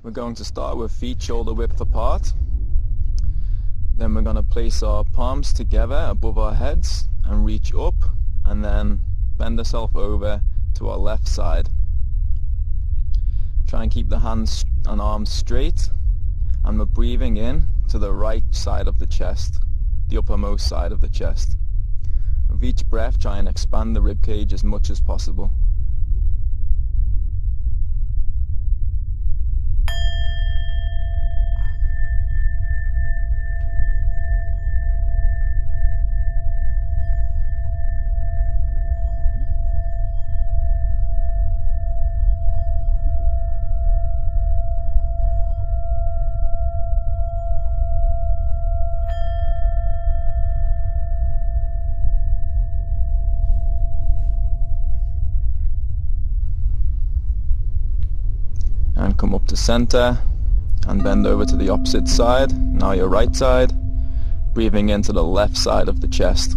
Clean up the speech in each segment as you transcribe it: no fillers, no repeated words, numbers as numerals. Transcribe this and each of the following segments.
We're going to start with feet shoulder width apart. Then we're going to place our palms together above our heads and reach up, and then bend ourselves over to our left side. Try and keep the hands and arms straight, and we're breathing in to the right side of the chest, the uppermost side of the chest. With each breath, try and expand the rib cage as much as possible. And come up to center and bend over to the opposite side. Now your right side, breathing into the left side of the chest.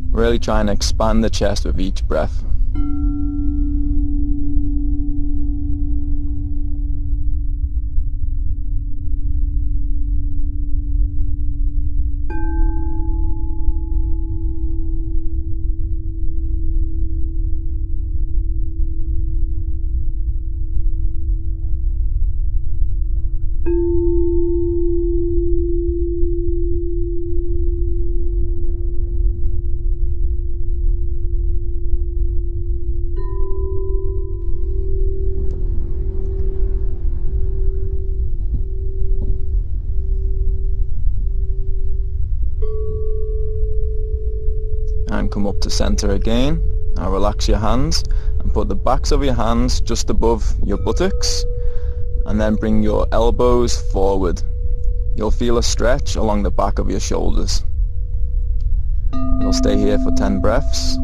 Really try and expand the chest with each breath. And come up to center again. Now relax your hands and put the backs of your hands just above your buttocks, and then bring your elbows forward. You'll feel a stretch along the back of your shoulders. You'll stay here for 10 breaths.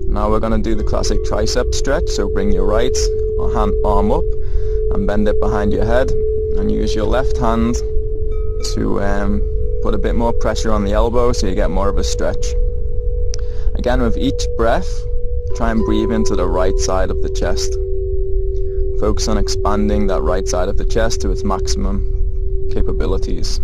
Now we're going to do the classic tricep stretch, so bring your right arm up and bend it behind your head, and use your left hand to put a bit more pressure on the elbow so you get more of a stretch. Again, with each breath, try and breathe into the right side of the chest. Focus on expanding that right side of the chest to its maximum capabilities.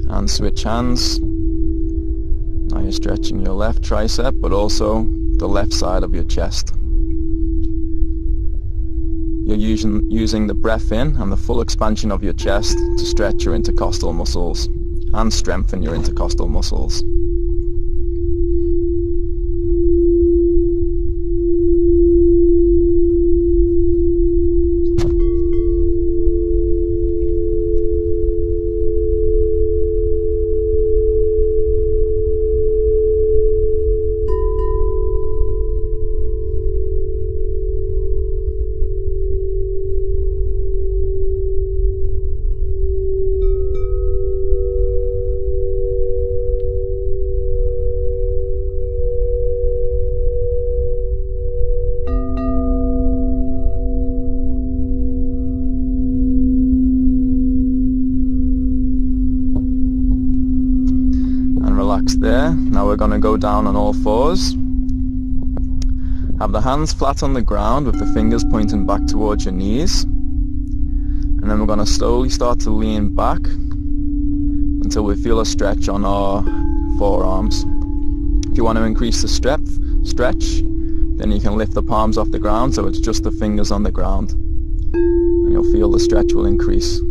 And switch hands. Now you're stretching your left tricep, but also the left side of your chest. You're using the breath in and the full expansion of your chest to stretch your intercostal muscles and strengthen your intercostal muscles. there. Now we're going to go down on all fours. Have the hands flat on the ground with the fingers pointing back towards your knees. And then we're going to slowly start to lean back until we feel a stretch on our forearms. If you want to increase the stretch, then you can lift the palms off the ground so it's just the fingers on the ground. And you'll feel the stretch will increase.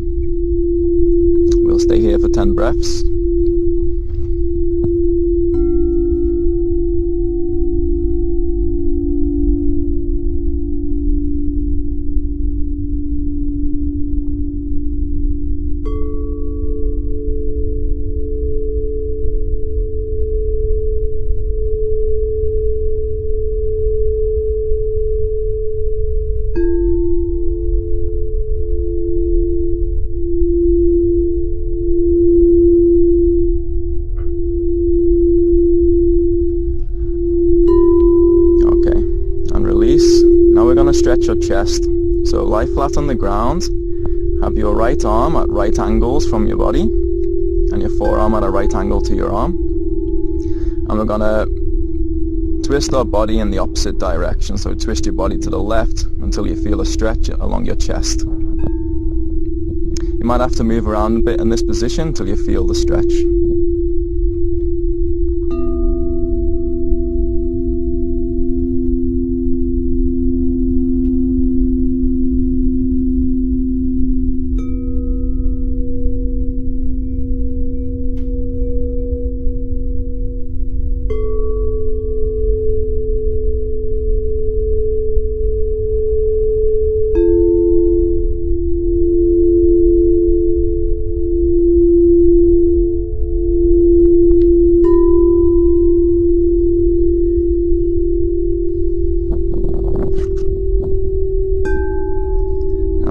We'll stay here for 10 breaths. Now we're going to stretch your chest. So lie flat on the ground, have your right arm at right angles from your body, and your forearm at a right angle to your arm. And we're going to twist our body in the opposite direction. So twist your body to the left until you feel a stretch along your chest. You might have to move around a bit in this position until you feel the stretch.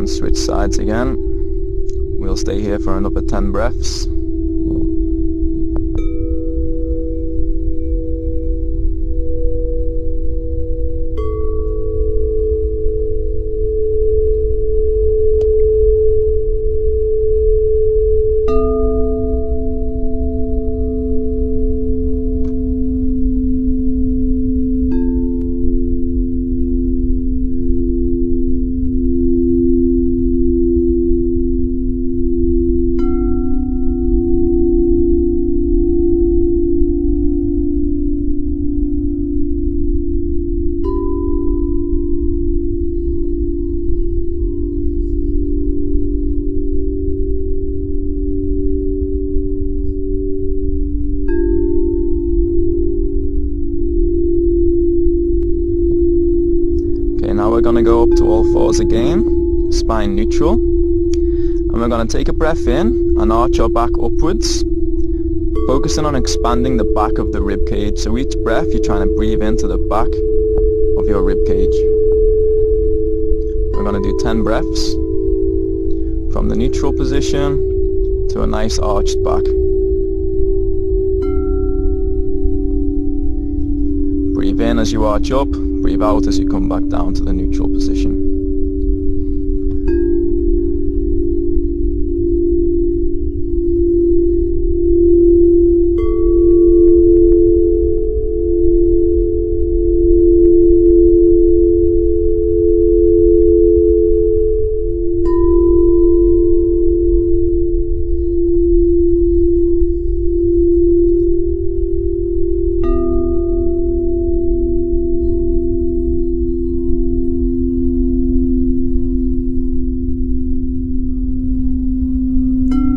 Switch sides again. We'll stay here for another 10 breaths. Now we're going to go up to all fours again, spine neutral, and we're going to take a breath in and arch our back upwards, focusing on expanding the back of the rib cage. So each breath you're trying to breathe into the back of your rib cage. We're going to do 10 breaths from the neutral position to a nice arched back. Breathe in as you arch up, breathe out as you come back down to the neutral position.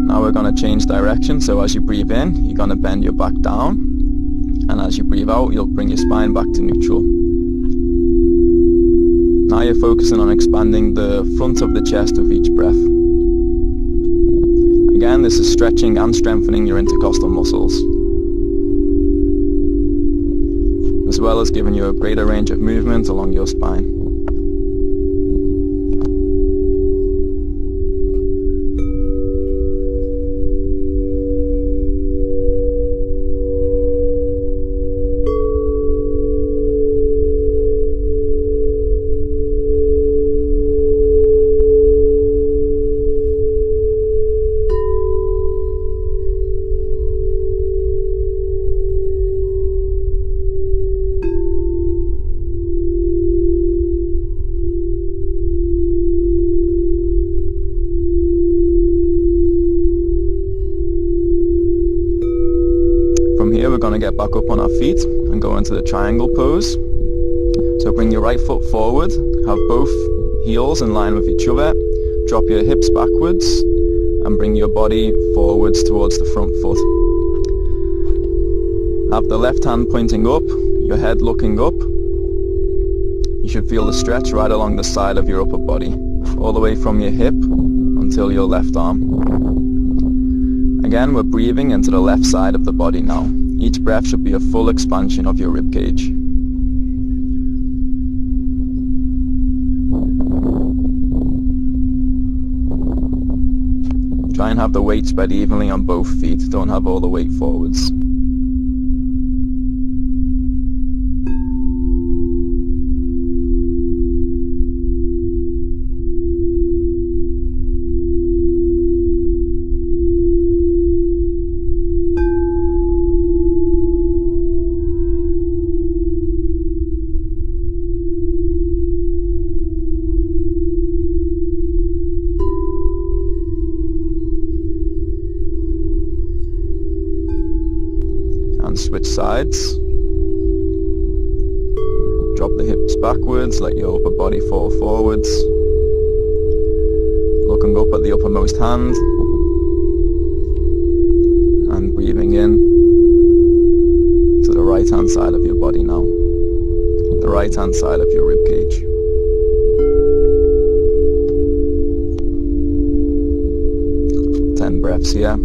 Now we're going to change direction, so as you breathe in, you're going to bend your back down, and as you breathe out, you'll bring your spine back to neutral. Now you're focusing on expanding the front of the chest with each breath. Again, this is stretching and strengthening your intercostal muscles, as well as giving you a greater range of movement along your spine. From here we're going to get back up on our feet and go into the triangle pose. So bring your right foot forward, have both heels in line with each other, drop your hips backwards and bring your body forwards towards the front foot. Have the left hand pointing up, your head looking up. You should feel the stretch right along the side of your upper body, all the way from your hip until your left arm. Again, we're breathing into the left side of the body now. Each breath should be a full expansion of your rib cage. Try and have the weight spread evenly on both feet, don't have all the weight forwards. And switch sides. Drop the hips backwards, let your upper body fall forwards. Looking up at the uppermost hand. And breathing in to the right hand side of your body now. The right hand side of your rib cage. Ten breaths here.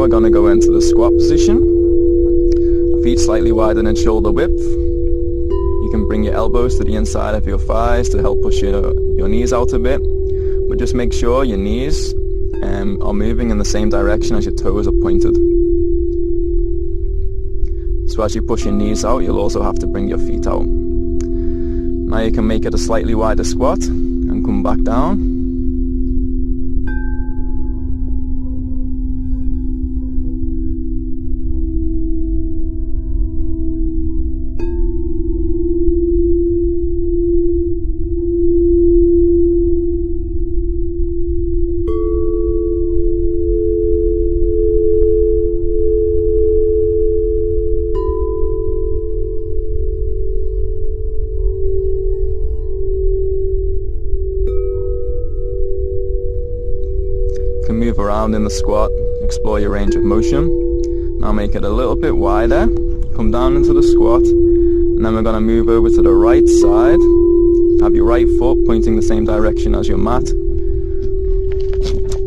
We're going to go into the squat position. Feet slightly wider than shoulder width. You can bring your elbows to the inside of your thighs to help push your knees out a bit. But just make sure your knees are moving in the same direction as your toes are pointed. So as you push your knees out, you'll also have to bring your feet out. Now you can make it a slightly wider squat and come back down. Move around in the squat, explore your range of motion. Now make it a little bit wider, come down into the squat, and then we're going to move over to the right side. Have your right foot pointing the same direction as your mat,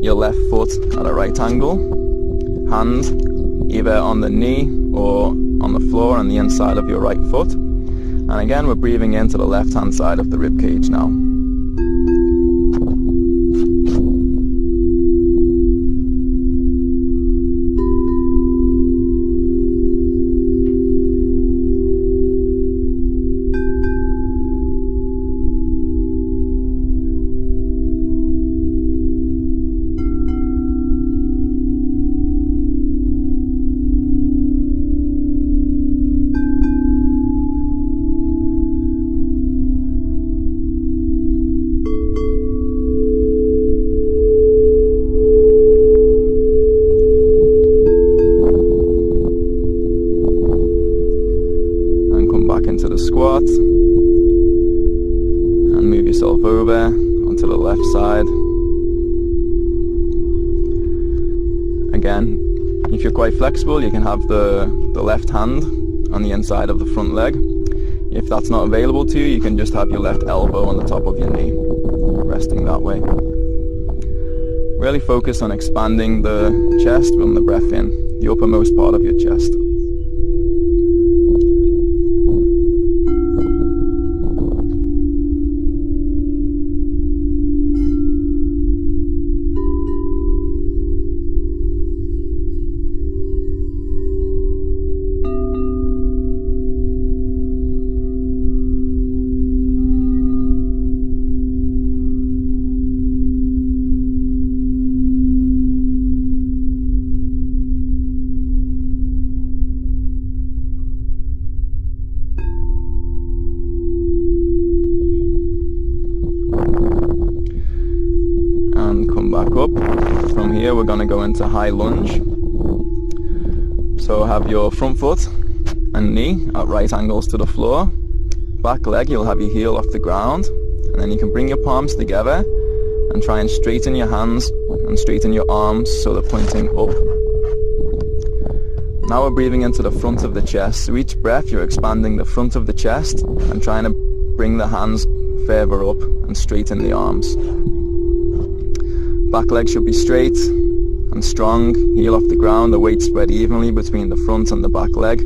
your left foot at a right angle, hand either on the knee or on the floor on the inside of your right foot. And again, we're breathing into the left hand side of the rib cage now. Into the squat and move yourself over onto the left side. Again, if you're quite flexible, you can have the left hand on the inside of the front leg. If that's not available to you, you can just have your left elbow on the top of your knee, resting that way. Really focus on expanding the chest from the breath in, the uppermost part of your chest. up. From here we're going to go into high lunge. So have your front foot and knee at right angles to the floor. Back leg, you'll have your heel off the ground, and then you can bring your palms together and try and straighten your hands and straighten your arms so they're pointing up. Now we're breathing into the front of the chest. So each breath you're expanding the front of the chest and trying to bring the hands further up and straighten the arms. Back leg should be straight and strong, heel off the ground, the weight spread evenly between the front and the back leg.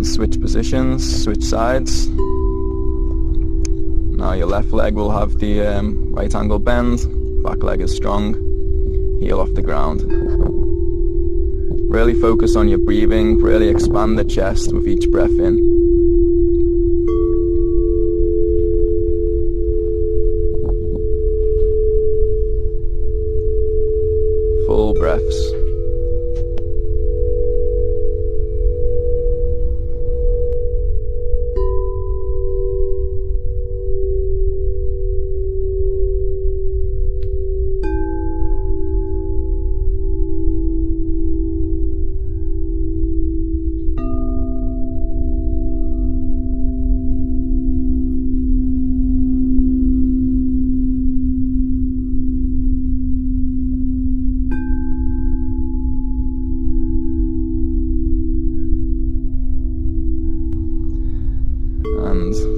Switch positions, switch sides. Now your left leg will have the right angle bend, back leg is strong, heel off the ground. Really focus on your breathing, really expand the chest with each breath in. Full breaths.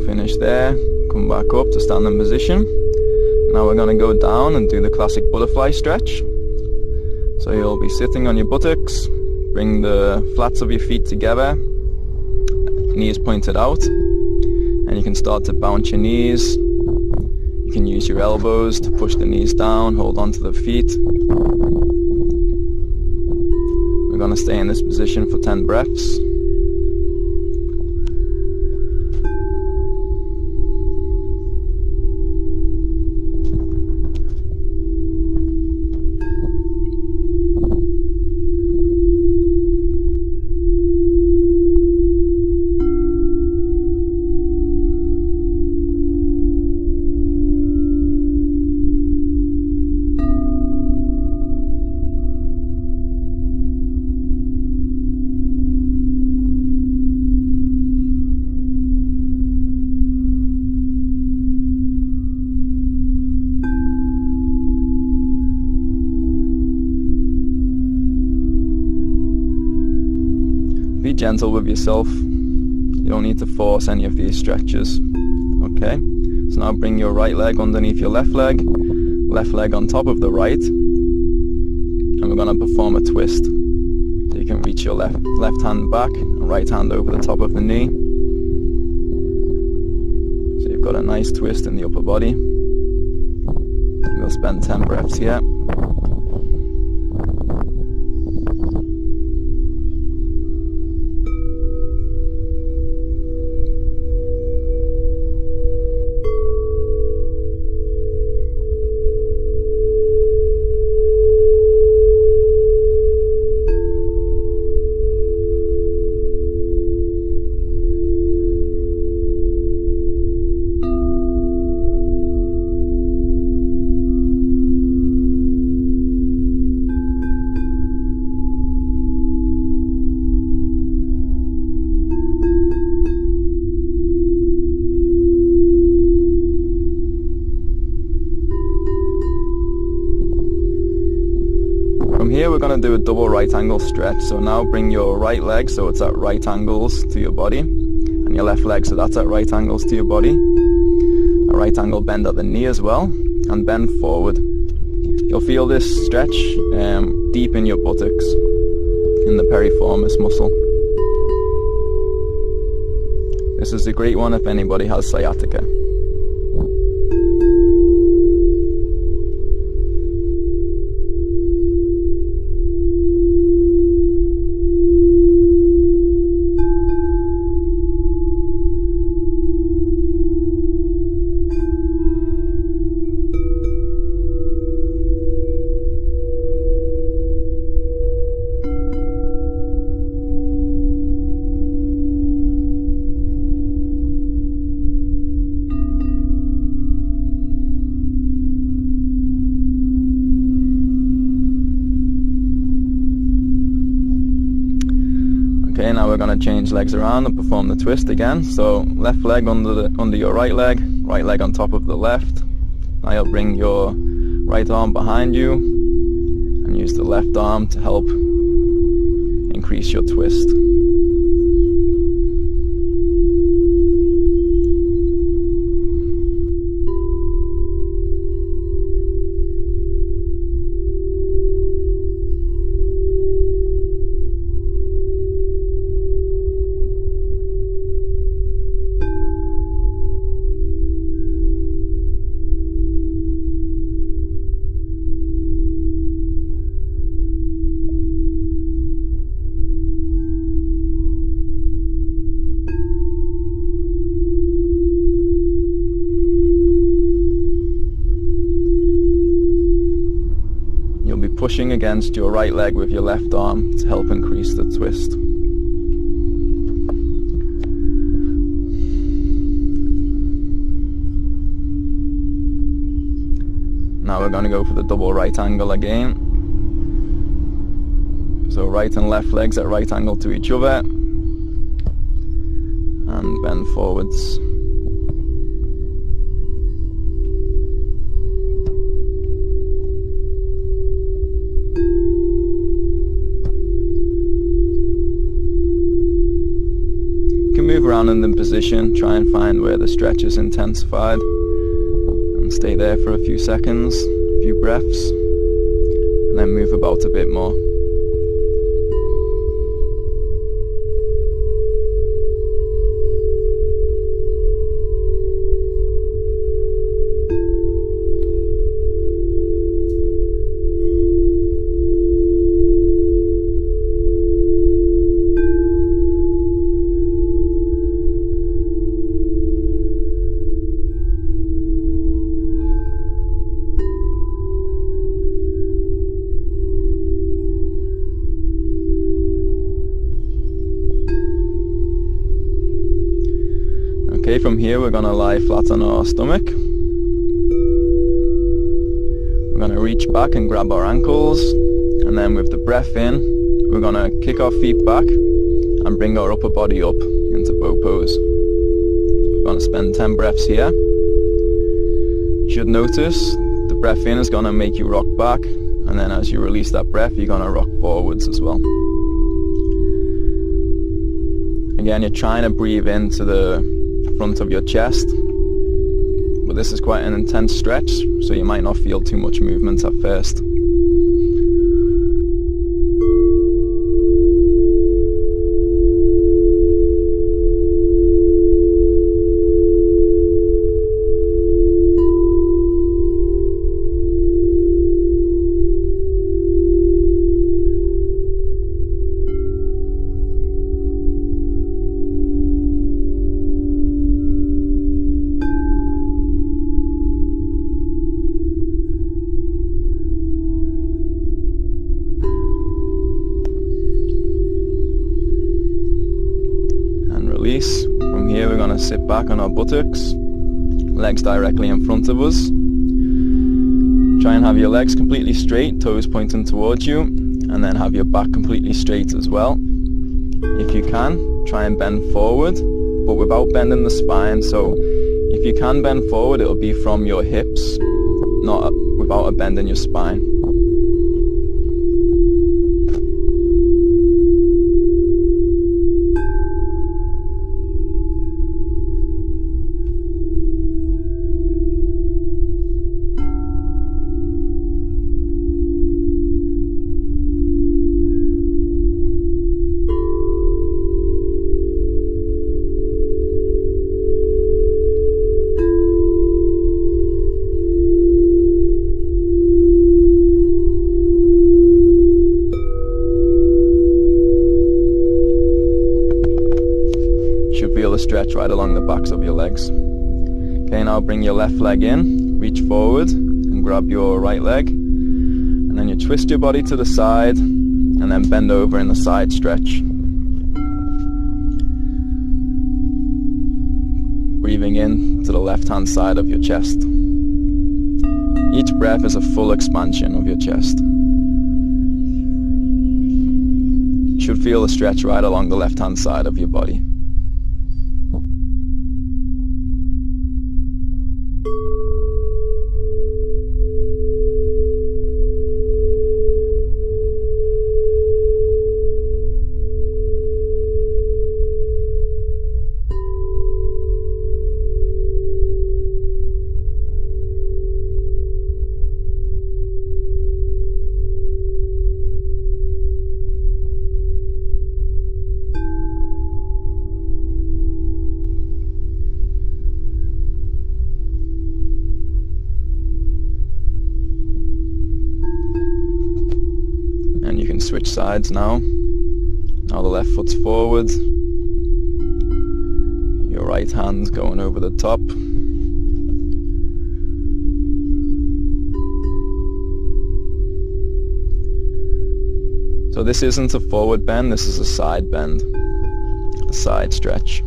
Finish there, come back up to standing position. Now we're going to go down and do the classic butterfly stretch. So you'll be sitting on your buttocks, bring the flats of your feet together, knees pointed out, and you can start to bounce your knees. You can use your elbows to push the knees down, hold on to the feet. We're going to stay in this position for 10 breaths. Be gentle with yourself. You don't need to force any of these stretches. Okay, so now bring your right leg underneath your left leg on top of the right, and we're going to perform a twist. So you can reach your left hand back and right hand over the top of the knee. So you've got a nice twist in the upper body. We'll spend 10 breaths here. From here we're going to do a double right angle stretch. So now bring your right leg so it's at right angles to your body, and your left leg so that's at right angles to your body. A right angle bend at the knee as well, and bend forward. You'll feel this stretch deep in your buttocks, in the piriformis muscle. This is a great one if anybody has sciatica. going to change legs around and perform the twist again. So left leg under your right leg on top of the left. Now you'll bring your right arm behind you and use the left arm to help increase your twist. Pushing against your right leg with your left arm to help increase the twist. Now we're going to go for the double right angle again. So right and left legs at right angle to each other and bend forwards. Move around in the position, try and find where the stretch is intensified and stay there for a few seconds, a few breaths, and then move about a bit more. Okay, from here we're going to lie flat on our stomach. We're going to reach back and grab our ankles, and then with the breath in, we're going to kick our feet back and bring our upper body up into bow pose. We're going to spend 10 breaths here. You should notice the breath in is going to make you rock back, and then as you release that breath, you're going to rock forwards as well. Again, you're trying to breathe into the front of your chest, but this is quite an intense stretch, so you might not feel too much movement at first. From here we're going to sit back on our buttocks, legs directly in front of us. Try and have your legs completely straight, toes pointing towards you, and then have your back completely straight as well. If you can, try and bend forward, but without bending the spine. So if you can bend forward, it'll be from your hips, not without a bend in your spine. Feel the stretch right along the backs of your legs. Okay, now bring your left leg in, reach forward and grab your right leg, and then you twist your body to the side and then bend over in the side stretch. Breathing in to the left hand side of your chest. Each breath is a full expansion of your chest. You should feel a stretch right along the left-hand side of your body. And you can switch sides now. Now the left foot's forward. Your right hand's going over the top. So this isn't a forward bend, this is a side bend, a side stretch.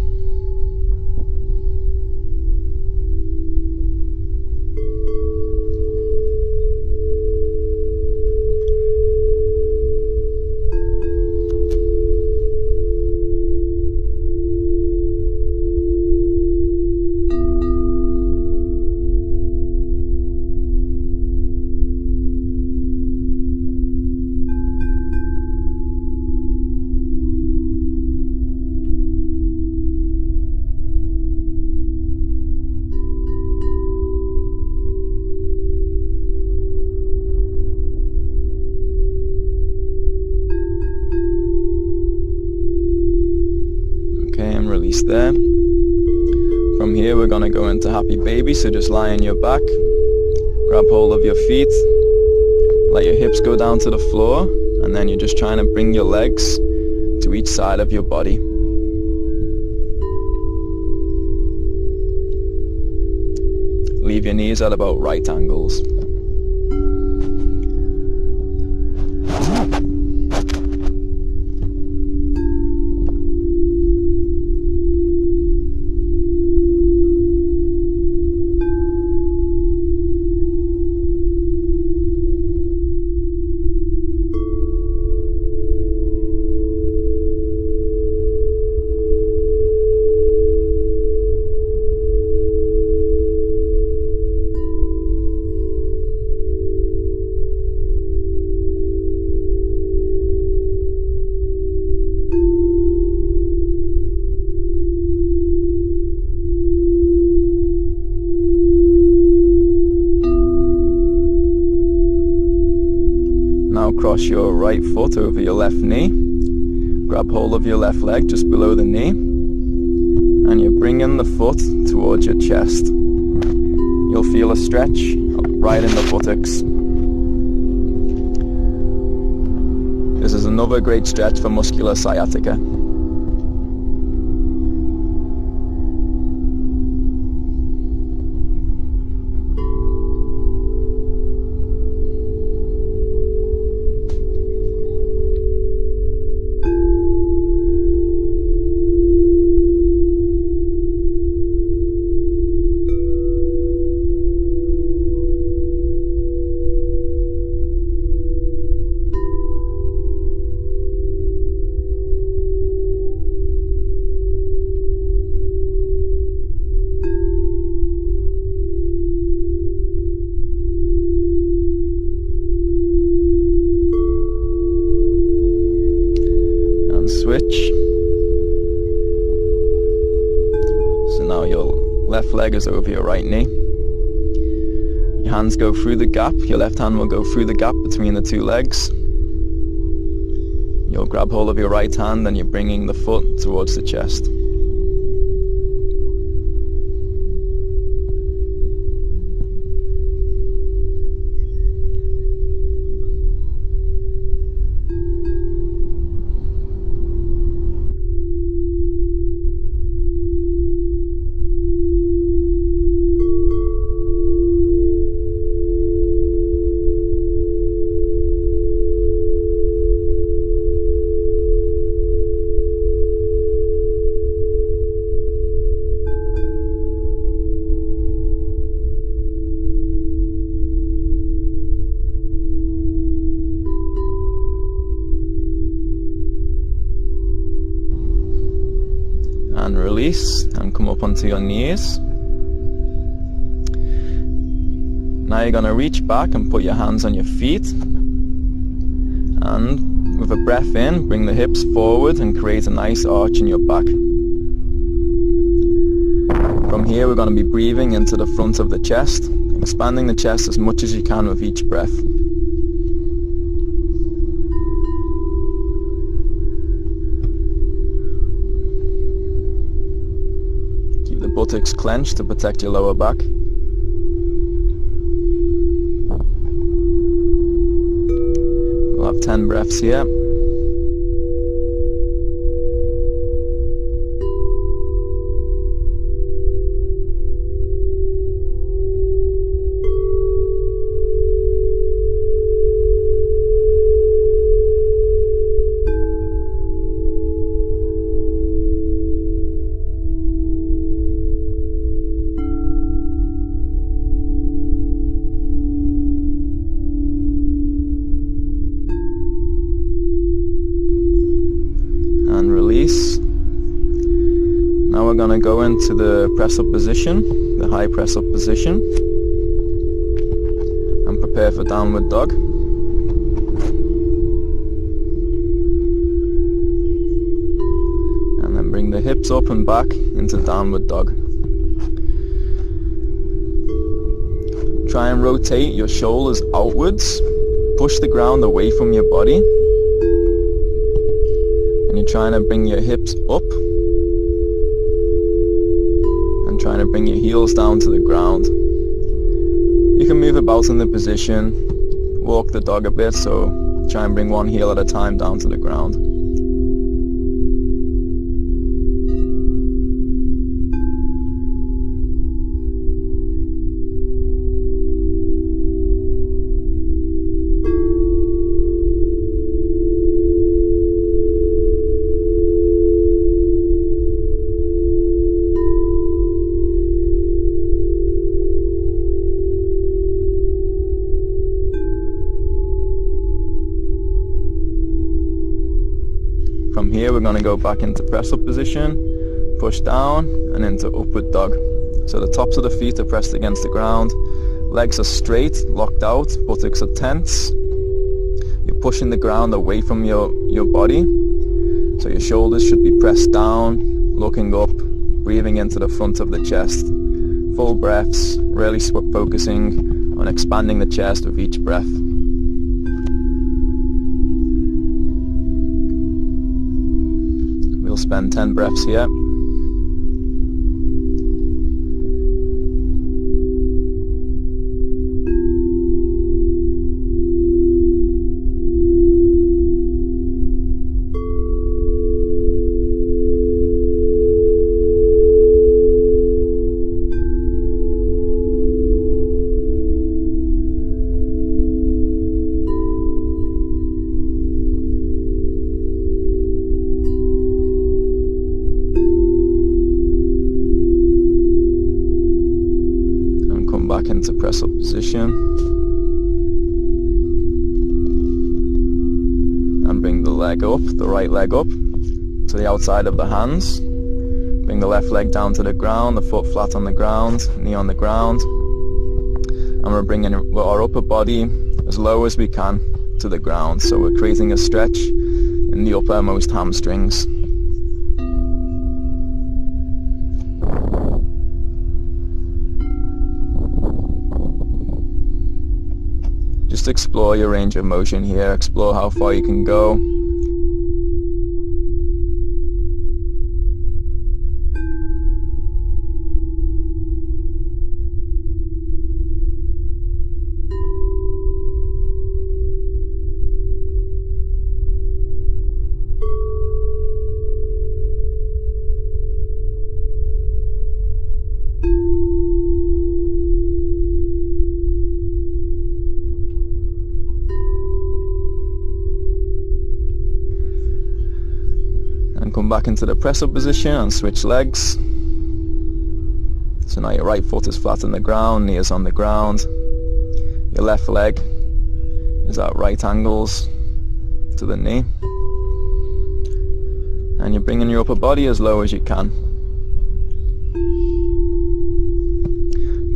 And release there. From here we're going to go into happy baby, so just lie on your back, grab hold of your feet, let your hips go down to the floor, and then you're just trying to bring your legs to each side of your body. Leave your knees at about right angles. Now cross your right foot over your left knee, grab hold of your left leg just below the knee, and you're bringing the foot towards your chest. You'll feel a stretch right in the buttocks. This is another great stretch for muscular sciatica. Switch. So now your left leg is over your right knee. Your hands go through the gap. Your left hand will go through the gap between the two legs. You'll grab hold of your right hand and you're bringing the foot towards the chest. release and come up onto your knees. Now you're going to reach back and put your hands on your feet, and with a breath in, bring the hips forward and create a nice arch in your back. From here we're going to be breathing into the front of the chest, expanding the chest as much as you can with each breath. Keep the buttocks clenched to protect your lower back. We'll have 10 breaths here. And release. Now we're going to go into the press up position, the high press up position, and prepare for downward dog. And then bring the hips up and back into downward dog. Try and rotate your shoulders outwards, push the ground away from your body. And you're trying to bring your hips up and trying to bring your heels down to the ground. You can move about in the position, walk the dog a bit, so try and bring one heel at a time down to the ground. From here we're going to go back into press up position, push down and into upward dog. So the tops of the feet are pressed against the ground, legs are straight, locked out, buttocks are tense. You're pushing the ground away from your body, so your shoulders should be pressed down, looking up, breathing into the front of the chest. Full breaths, really focusing on expanding the chest with each breath. We'll spend 10 breaths here. Back into press up position and bring the leg up, the right leg up to the outside of the hands. Bring the left leg down to the ground, the foot flat on the ground, knee on the ground, and we're bringing our upper body as low as we can to the ground, so we're creating a stretch in the uppermost hamstrings. Just explore your range of motion here, explore how far you can go. And come back into the press up position and switch legs. So now your right foot is flat on the ground, knee is on the ground. Your left leg is at right angles to the knee. And you're bringing your upper body as low as you can.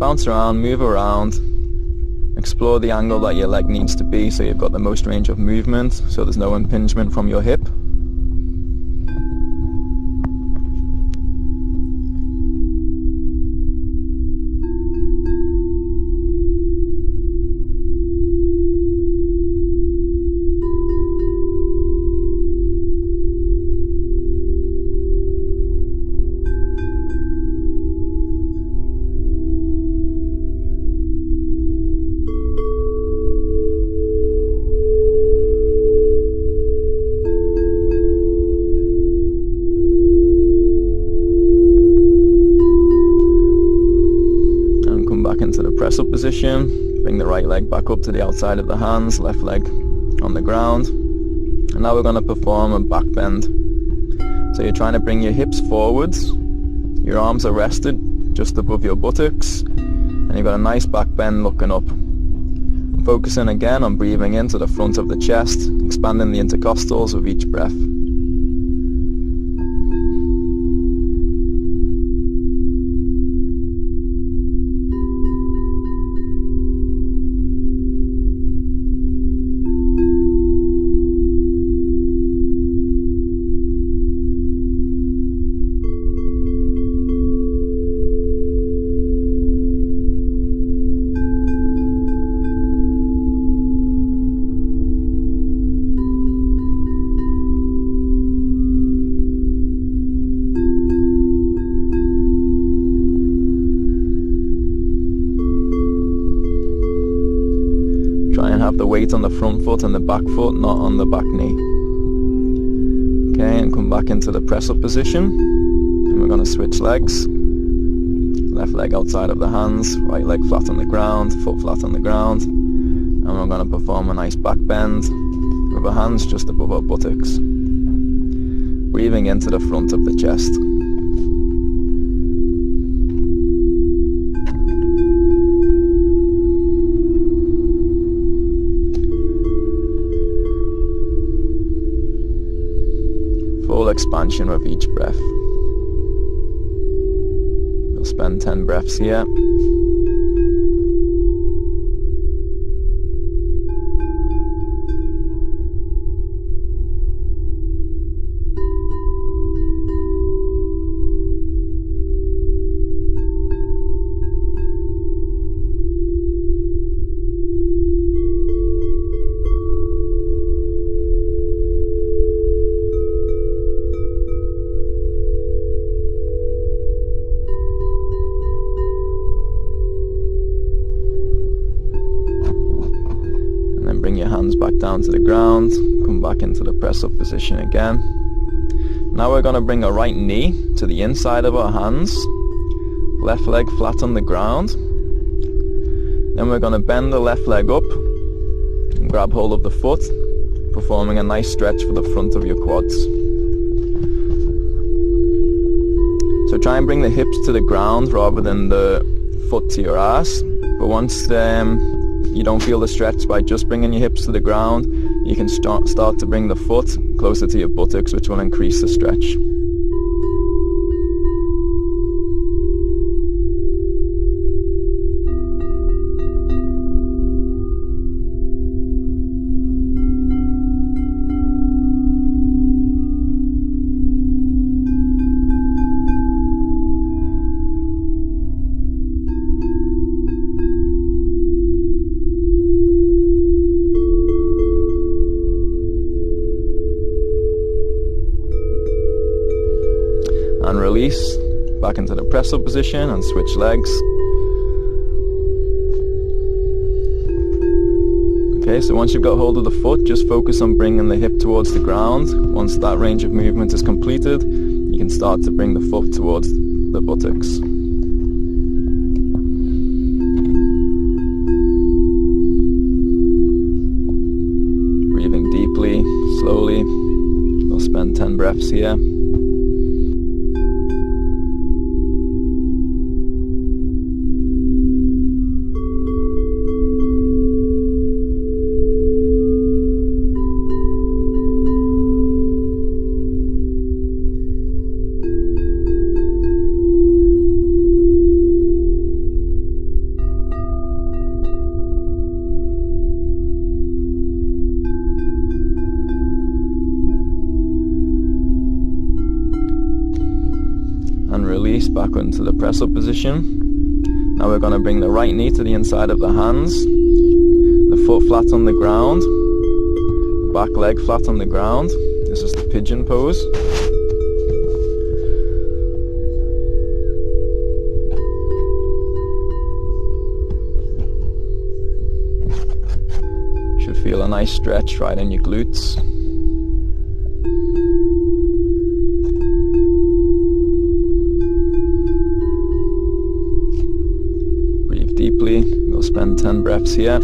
bounce around, move around, explore the angle that your leg needs to be so you've got the most range of movement, so there's no impingement from your hip. Into the press up position, bring the right leg back up to the outside of the hands, left leg on the ground, and now we're going to perform a back bend. So you're trying to bring your hips forwards, your arms are rested just above your buttocks, and you've got a nice back bend looking up. Focusing again on breathing into the front of the chest, expanding the intercostals with each breath. Try and have the weight on the front foot and the back foot, not on the back knee. Okay, and come back into the press up position. And we're going to switch legs. Left leg outside of the hands, right leg flat on the ground, foot flat on the ground. And we're going to perform a nice back bend with our hands just above our buttocks. Breathing into the front of the chest. Full expansion with each breath. We'll spend 10 breaths here. Bring your hands back down to the ground, come back into the press up position again. Now we're going to bring our right knee to the inside of our hands, left leg flat on the ground. Then we're going to bend the left leg up and grab hold of the foot, performing a nice stretch for the front of your quads. So try and bring the hips to the ground rather than the foot to your ass, but once you don't feel the stretch by just bringing your hips to the ground, you can start to bring the foot closer to your buttocks, which will increase the stretch. And release back into the press up position and switch legs. Okay, so once you've got hold of the foot, just focus on bringing the hip towards the ground. Once that range of movement is completed, you can start to bring the foot towards the buttocks. Breathing deeply, slowly. We'll spend 10 breaths here. back into the press up position. Now we're going to bring the right knee to the inside of the hands, the foot flat on the ground, the back leg flat on the ground. This is the pigeon pose. Should feel a nice stretch right in your glutes. Breathe deeply. We'll spend 10 breaths here.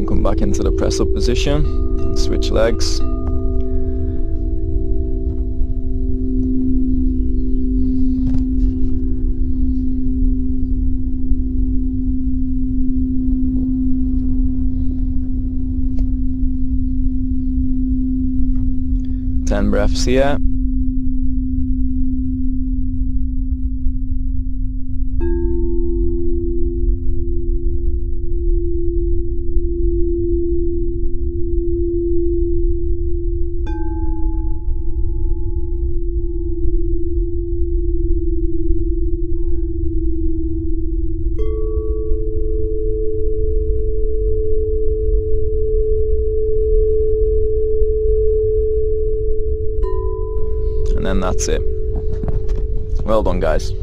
Come back into the press up position and switch legs. Ten breaths here. And then that's it. Well done, guys.